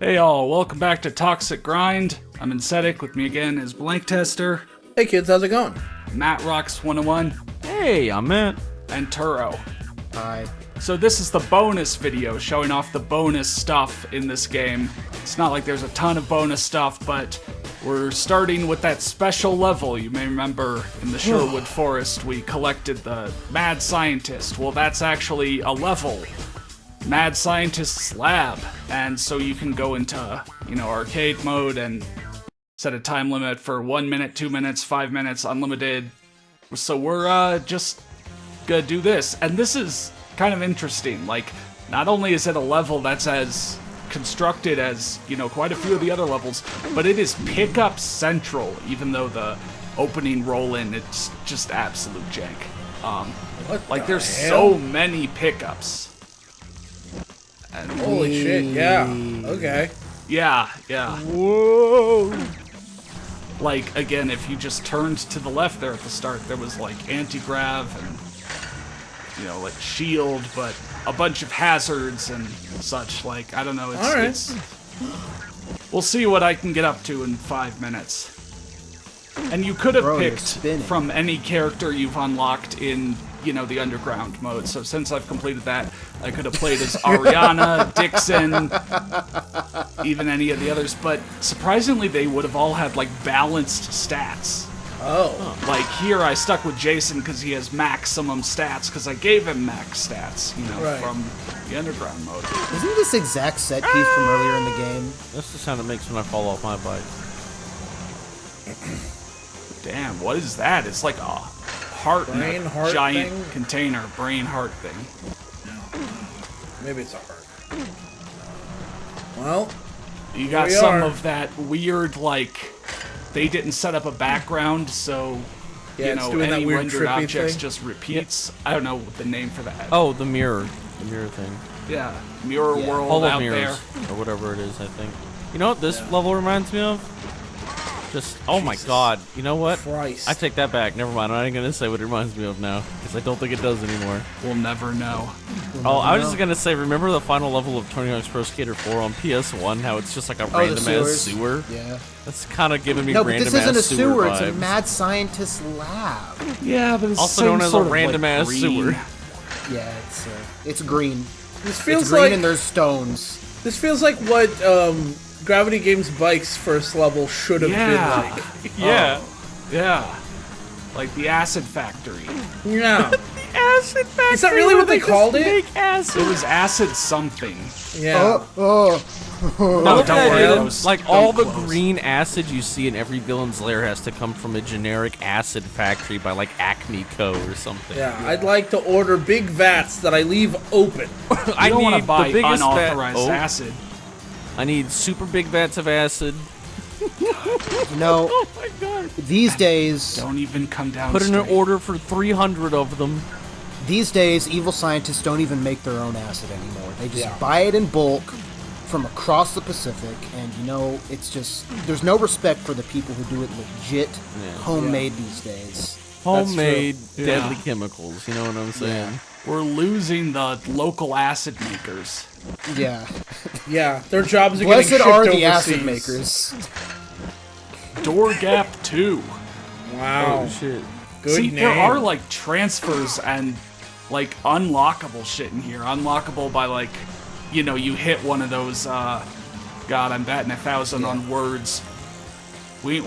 Hey all, welcome back to Toxic Grind. I'm Insetic, with me again is Blank Tester, Hey kids, how's it going? Matt Rocks 101, Hey, I'm Matt. and Turo. Hi. So this is the bonus video showing off the bonus stuff in this game. It's not like there's a ton of bonus stuff, but we're starting with that special level. You may remember in the Sherwood Forest we collected the Mad Scientist. Well, that's actually a level. Mad Scientist's Lab. And so you can go into, arcade mode and set a time limit for 1 minute, 2 minutes, 5 minutes, unlimited. So we're just gonna do this. And this is kind of interesting. Like, not only is it a level that's as constructed as, quite a few of the other levels, but it is pickup central, even though the opening roll-in, it's just absolute jank. There's so many pickups. And Holy shit, yeah. Okay. yeah. Whoa. Like, again, if you just turned to the left there at the start, there was, anti-grav and, shield, but a bunch of hazards and such. I don't know, it's... We'll see what I can get up to in 5 minutes. And you could have picked from any character you've unlocked in, the underground mode. So since I've completed that, I could have played as Ariana, Dixon, even any of the others. But surprisingly, they would have all had, balanced stats. Oh. Here I stuck with Jason because he has maximum stats, because I gave him max stats, from the underground mode. Isn't this exact set piece from earlier in the game? That's the sound it makes when I fall off my bike. Damn, what is that? It's like a heart in Brain a heart giant thing? container, brain heart thing. Maybe it's a heart. Well, You got we some are. of that weird, they didn't set up a background, so, Yeah, it's doing that any weird rendered trippy objects thing. just repeats. I don't know the name for that. Oh, the mirror thing. Yeah, mirror world Holo out mirrors, there. or whatever it is, I think. You know what this level reminds me of? Oh my god, you know what? Christ. I take that back, never mind, I'm not even gonna say what it reminds me of now, because I don't think it does anymore. We'll never know. Oh, I was just gonna say, remember the final level of Tony Hawk's Pro Skater 4 on PS1, how it's just like a random-ass sewers. sewer? Yeah. That's kind of giving me No, but this random-ass isn't a sewer. It's a vibes. mad scientist lab. Yeah, but it's Also the same known as a sort of, random-ass green. sewer. Yeah, it's green. This feels It's green like and there's stones. this feels like what Gravity Games Bike's first level should have Yeah. been like. Yeah. Yeah. Like the acid factory. Yeah. Acid factory. Is that really what they called it? Make acid. It was acid something. Yeah. No, Don't don't worry. worry. Close. Like Don't all the close. green acid you see in every villain's lair has to come from a generic acid factory by Acme Co. or something. Yeah, I'd like to order big vats that I leave open. I You don't want need to buy the biggest unauthorized vat. acid. I need super big vats of acid. You know, Oh my god! these days, Don't even come down. Put in an straight. order for 300 of them. evil scientists don't even make their own acid anymore. They just Yeah. buy it in bulk from across the Pacific, and it's just there's no respect for the people who do it legit, homemade these days. Homemade Yeah. deadly chemicals. You know what I'm saying? We're losing the local acid makers. Yeah. Yeah, their jobs are Blessed getting are shipped the acid overseas. makers. Door Gap 2. Wow. Oh shit! Good See, name. there are transfers and unlockable shit in here. Unlockable by you hit one of those. God, I'm batting 1,000 on words. Wait. You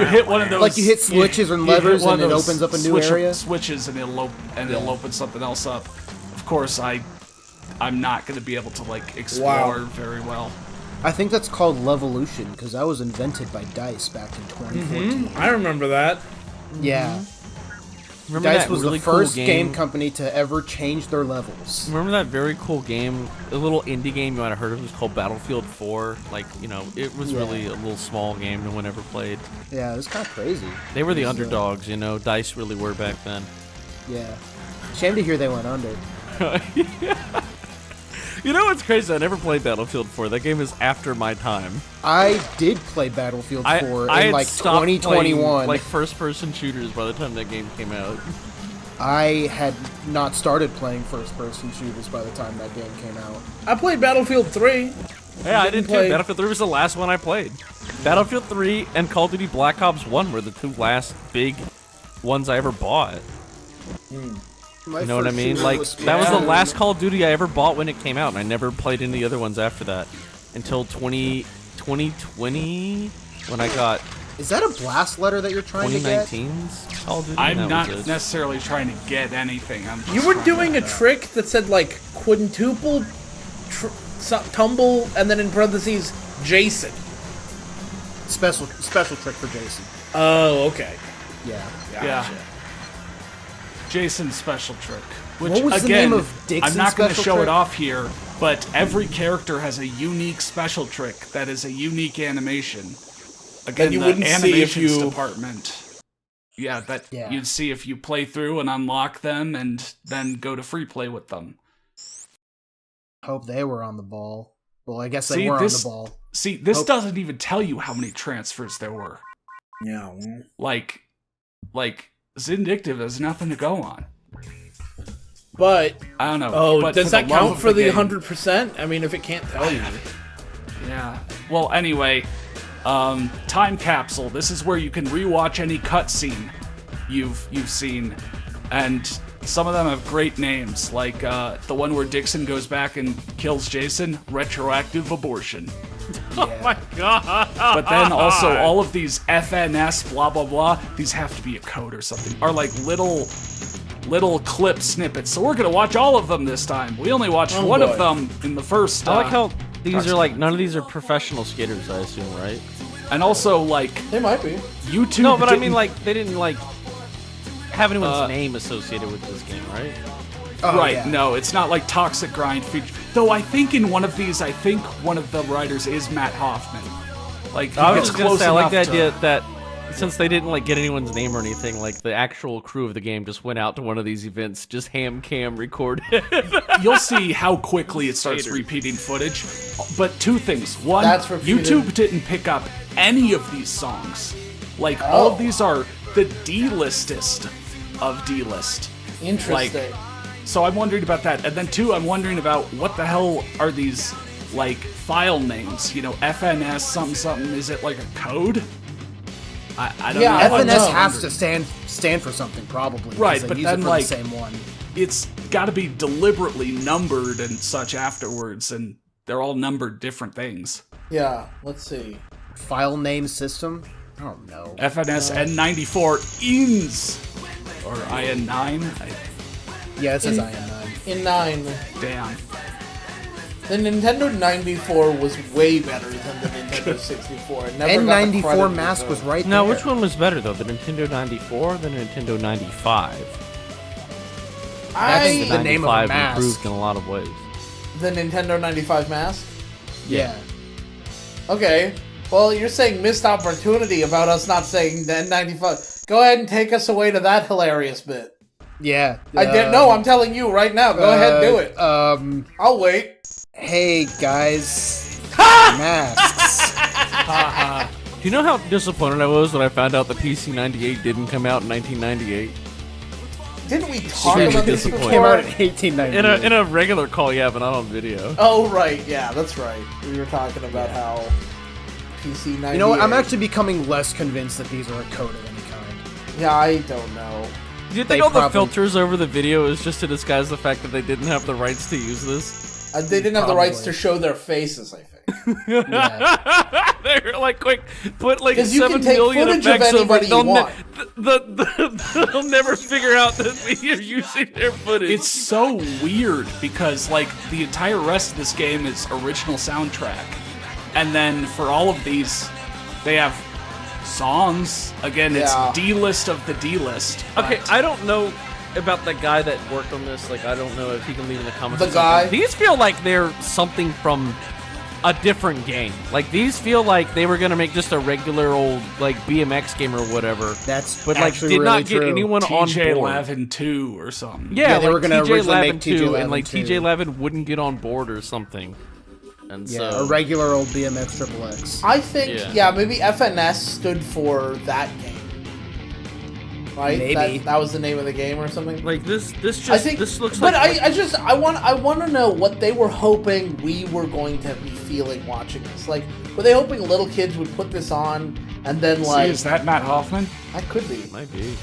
hit one of those. Like you hit switches and levers hit one and of it those opens up a new area? Switches and it'll open something else up. Of course, I'm not going to be able to explore very well. I think that's called Levolution because that was invented by DICE back in 2014. I remember that. Yeah. Remember DICE that was really the first cool game company to ever change their levels. Remember that very cool game, a little indie game you might have heard of? It was called Battlefield 4. It was really a little small game no one ever played. Yeah, it was kind of crazy. They were the It was, underdogs, DICE really were back then. Yeah. Shame to hear they went under. You know what's crazy? I never played Battlefield 4. That game is after my time. I did play Battlefield 4 I in had stopped 2021. playing, first-person shooters by the time that game came out. I had not started playing first-person shooters by the time that game came out. I played Battlefield 3. Yeah, I did too. play- Battlefield 3 was the last one I played. Battlefield 3 and Call of Duty Black Ops 1 were the two last big ones I ever bought. My You know what I first mean? shooter Like, was that was the Splatoon. last Call of Duty I ever bought when it came out, and I never played any of the other ones after that. Until 2020, when I got Is that a blast letter that you're trying to get? 2019's Call of Duty. I'm That not was it. necessarily trying to get anything. I'm just You were trying doing to- a trick that said like quintuple, tumble, and then in parentheses, Jason. Special trick for Jason. Oh, okay. Yeah. Yeah. Jason's special trick. Which, What was the again, name of Dixon's I'm not going to special show trick? it off here, but every character has a unique special trick that is a unique animation. Again, you the wouldn't see if animations you- department. Yeah, that Yeah. you'd see if you play through and unlock them and then go to free play with them. Hope they were on the ball. Well, I guess they See, were this- on the ball. See, this Hope- doesn't even tell you how many transfers there were. Yeah. Like Zindictive has nothing to go on. But I don't know. oh, but does for that the love count of for the game- 100%? I mean, if it can't tell you. Yeah. Well, anyway, time capsule. This is where you can rewatch any cutscene you've seen, and some of them have great names, like the one where Dixon goes back and kills Jason. Retroactive abortion. Oh my god! But then also all of these FNS blah blah blah. These have to be a code or something. Are like little clip snippets. So we're gonna watch all of them this time. We only watched Oh, one boy. of them in the first. I like how these Gotcha. are like none of these are professional skaters. I assume, right? And also like They might be. YouTube. No, but I didn't- mean like they didn't like have anyone's name associated with this game, right? Oh, right, yeah. no, it's not like Toxic Grind feature. Though I think in one of these, I think one of the writers is Matt Hoffman. Like, he I was gets just gonna close say I like the enough idea to- that since they didn't like get anyone's name or anything, like the actual crew of the game just went out to one of these events, just ham cam recorded. You'll see how quickly it starts repeating footage. But two things. One, That's repeated. YouTube didn't pick up any of these songs. Like, all of these are the D-listest of D-list. Interesting. So I'm wondering about that. And then two, I'm wondering about what the hell are these, like, file names? You know, FNS something something. Is it like a code? I don't Yeah, know. I don't FNS know. has to stand for something, probably. Right, because they but use then, it for like- the same one. It's got to be deliberately numbered and such afterwards, and they're all numbered different things. Yeah, let's see. File name system? I don't know. FNS N94 INS or IN9. Yeah, it says In- IN9. In 9, Damn. the Nintendo 94 was way better than the Nintendo 64. It never got the credit N94 it mask was deserved. right Now, there. which one was better though, the Nintendo 94 or the Nintendo 95? I think the I name of a 95 mask. improved in a lot of ways. the Nintendo 95 mask. Yeah. Okay. Well, you're saying missed opportunity about us not saying the N95. Go ahead and take us away to that hilarious bit. Yeah. I didn't know. I'm telling you right now. Go ahead, do it. I'll wait. Hey, guys. Masks. Do you know how disappointed I was when I found out the PC-98 didn't come out in 1998? Didn't we talk Extremely about this disappointed. Came out before? in 1898. In a regular call, yeah, but not on video. Oh, right. Yeah, that's right. We were talking about how PC 98. You know what? I'm actually becoming less convinced that these are a code of any kind. Yeah, I don't know. Do you They think all the probably- filters over the video is just to disguise the fact that they didn't have the rights to use this? They didn't have the rights Probably. to show their faces, I think. Yeah. They're like, quick, put like 'Cause you can 7 take million footage of effects over anybody it. you want. They'll never figure out that we are using their footage. It's so weird because, like, the entire rest of this game is original soundtrack. And then for all of these, they have songs. Again, Yeah. it's D-list of the D-list. okay. but- I don't know about the guy that worked on this. Like, I don't know if he can leave in the comments. The or something. guy? These feel like they're something from a different game. Like, these feel like they were gonna make just a regular old like BMX game or whatever. That's But like, actually did really not get true. anyone on TJ board. Lavin 2 or something. Yeah, they like were gonna TJ originally Lavin make TJ 2, Lavin and like 2. TJ Lavin wouldn't get on board or something. And Yeah, so a regular old BMX Triple X. I think, Yeah. yeah, maybe FNS stood for that game. right? Maybe. That was the name of the game or something. Like this looks but like. I want to know what they were hoping we were going to be feeling watching this. Like, were they hoping little kids would put this on and then like? See, is that Matt Hoffman? That could be. Might be.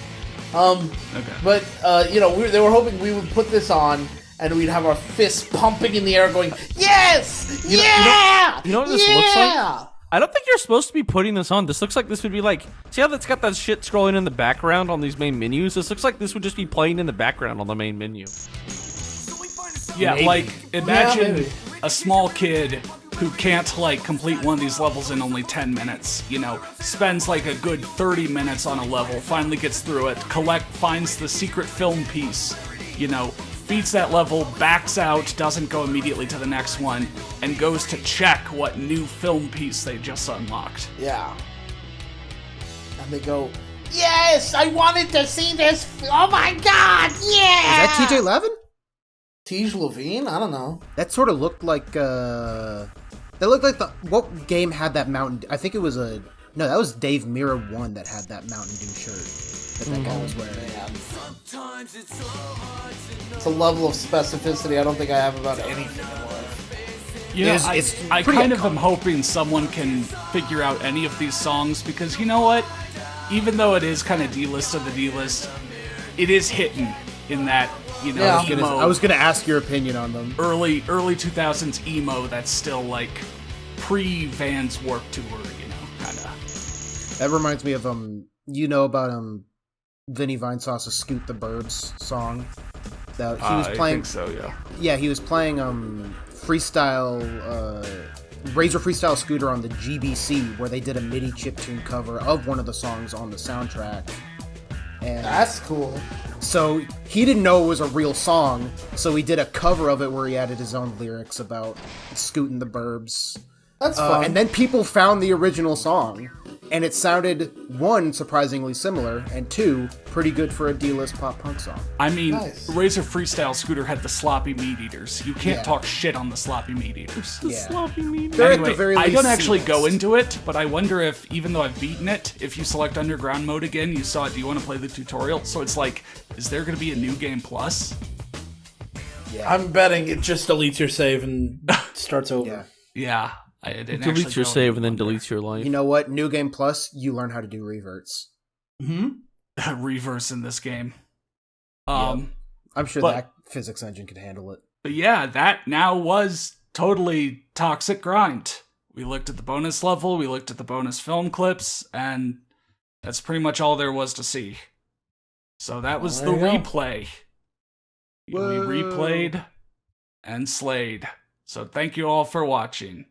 Okay. But they were hoping we would put this on and we'd have our fists pumping in the air, going, "Yes, You know what this looks like? I don't think you're supposed to be putting this on. This looks like this would be like, see how that's got that shit scrolling in the background on these main menus? This looks like this would just be playing in the background on the main menu. Yeah, Maybe. like imagine maybe. a small kid who can't like complete one of these levels in only 10 minutes, spends like a good 30 minutes on a level, finally gets through it, finds the secret film piece, beats that level, backs out, doesn't go immediately to the next one, and goes to check what new film piece they just unlocked. Yeah. And they go, "Yes, I wanted to see this. Oh my god, yeah!" Is that TJ Levin? Tej Levine? I don't know. That sort of looked like that looked like what game had that Mountain? I think it was that was Dave Mirra 1 that had that Mountain Dew shirt that guy was wearing. It's a level of specificity I don't think I have about anything in life. I kind of am hoping someone can figure out any of these songs because you know what? Even though it is kind of D-list of the D-list, it is hitting in that, Yeah. emo, I was gonna ask your opinion on them. early 2000s emo that's still like pre-Vans Warped Tour, kind of. That reminds me of about Vinny Vinesauce's "Scoot the Burbs" song. That he was playing. I think so, yeah. Yeah, he was playing freestyle Razor Freestyle Scooter on the GBC, where they did a MIDI chiptune cover of one of the songs on the soundtrack. And That's cool. so he didn't know it was a real song, so he did a cover of it where he added his own lyrics about scooting the burbs. That's fun. And then people found the original song, and it sounded, one, surprisingly similar, and two, pretty good for a D-list pop punk song. I mean, Nice. Razor Freestyle Scooter had the sloppy meat eaters. You can't Yeah. talk shit on the sloppy meat eaters. Yeah. Sloppy meat. They're Anyway, at the very I least don't actually go seamless. into it, but I wonder if, even though I've beaten it, if you select Underground Mode again, you saw, do you want to play the tutorial? So it's like, is there going to be a new game plus? I'm betting it just deletes your save and starts over. Yeah. Yeah. I didn't Deletes your save and then deletes your life. You know what? New Game Plus, you learn how to do reverts. reverse in this game. I'm sure but- that physics engine could handle it. But yeah, that now was totally Toxic Grind. We looked at the bonus level, we looked at the bonus film clips, and that's pretty much all there was to see. So that was the There you go. replay. We Whoa. replayed and slayed. So thank you all for watching.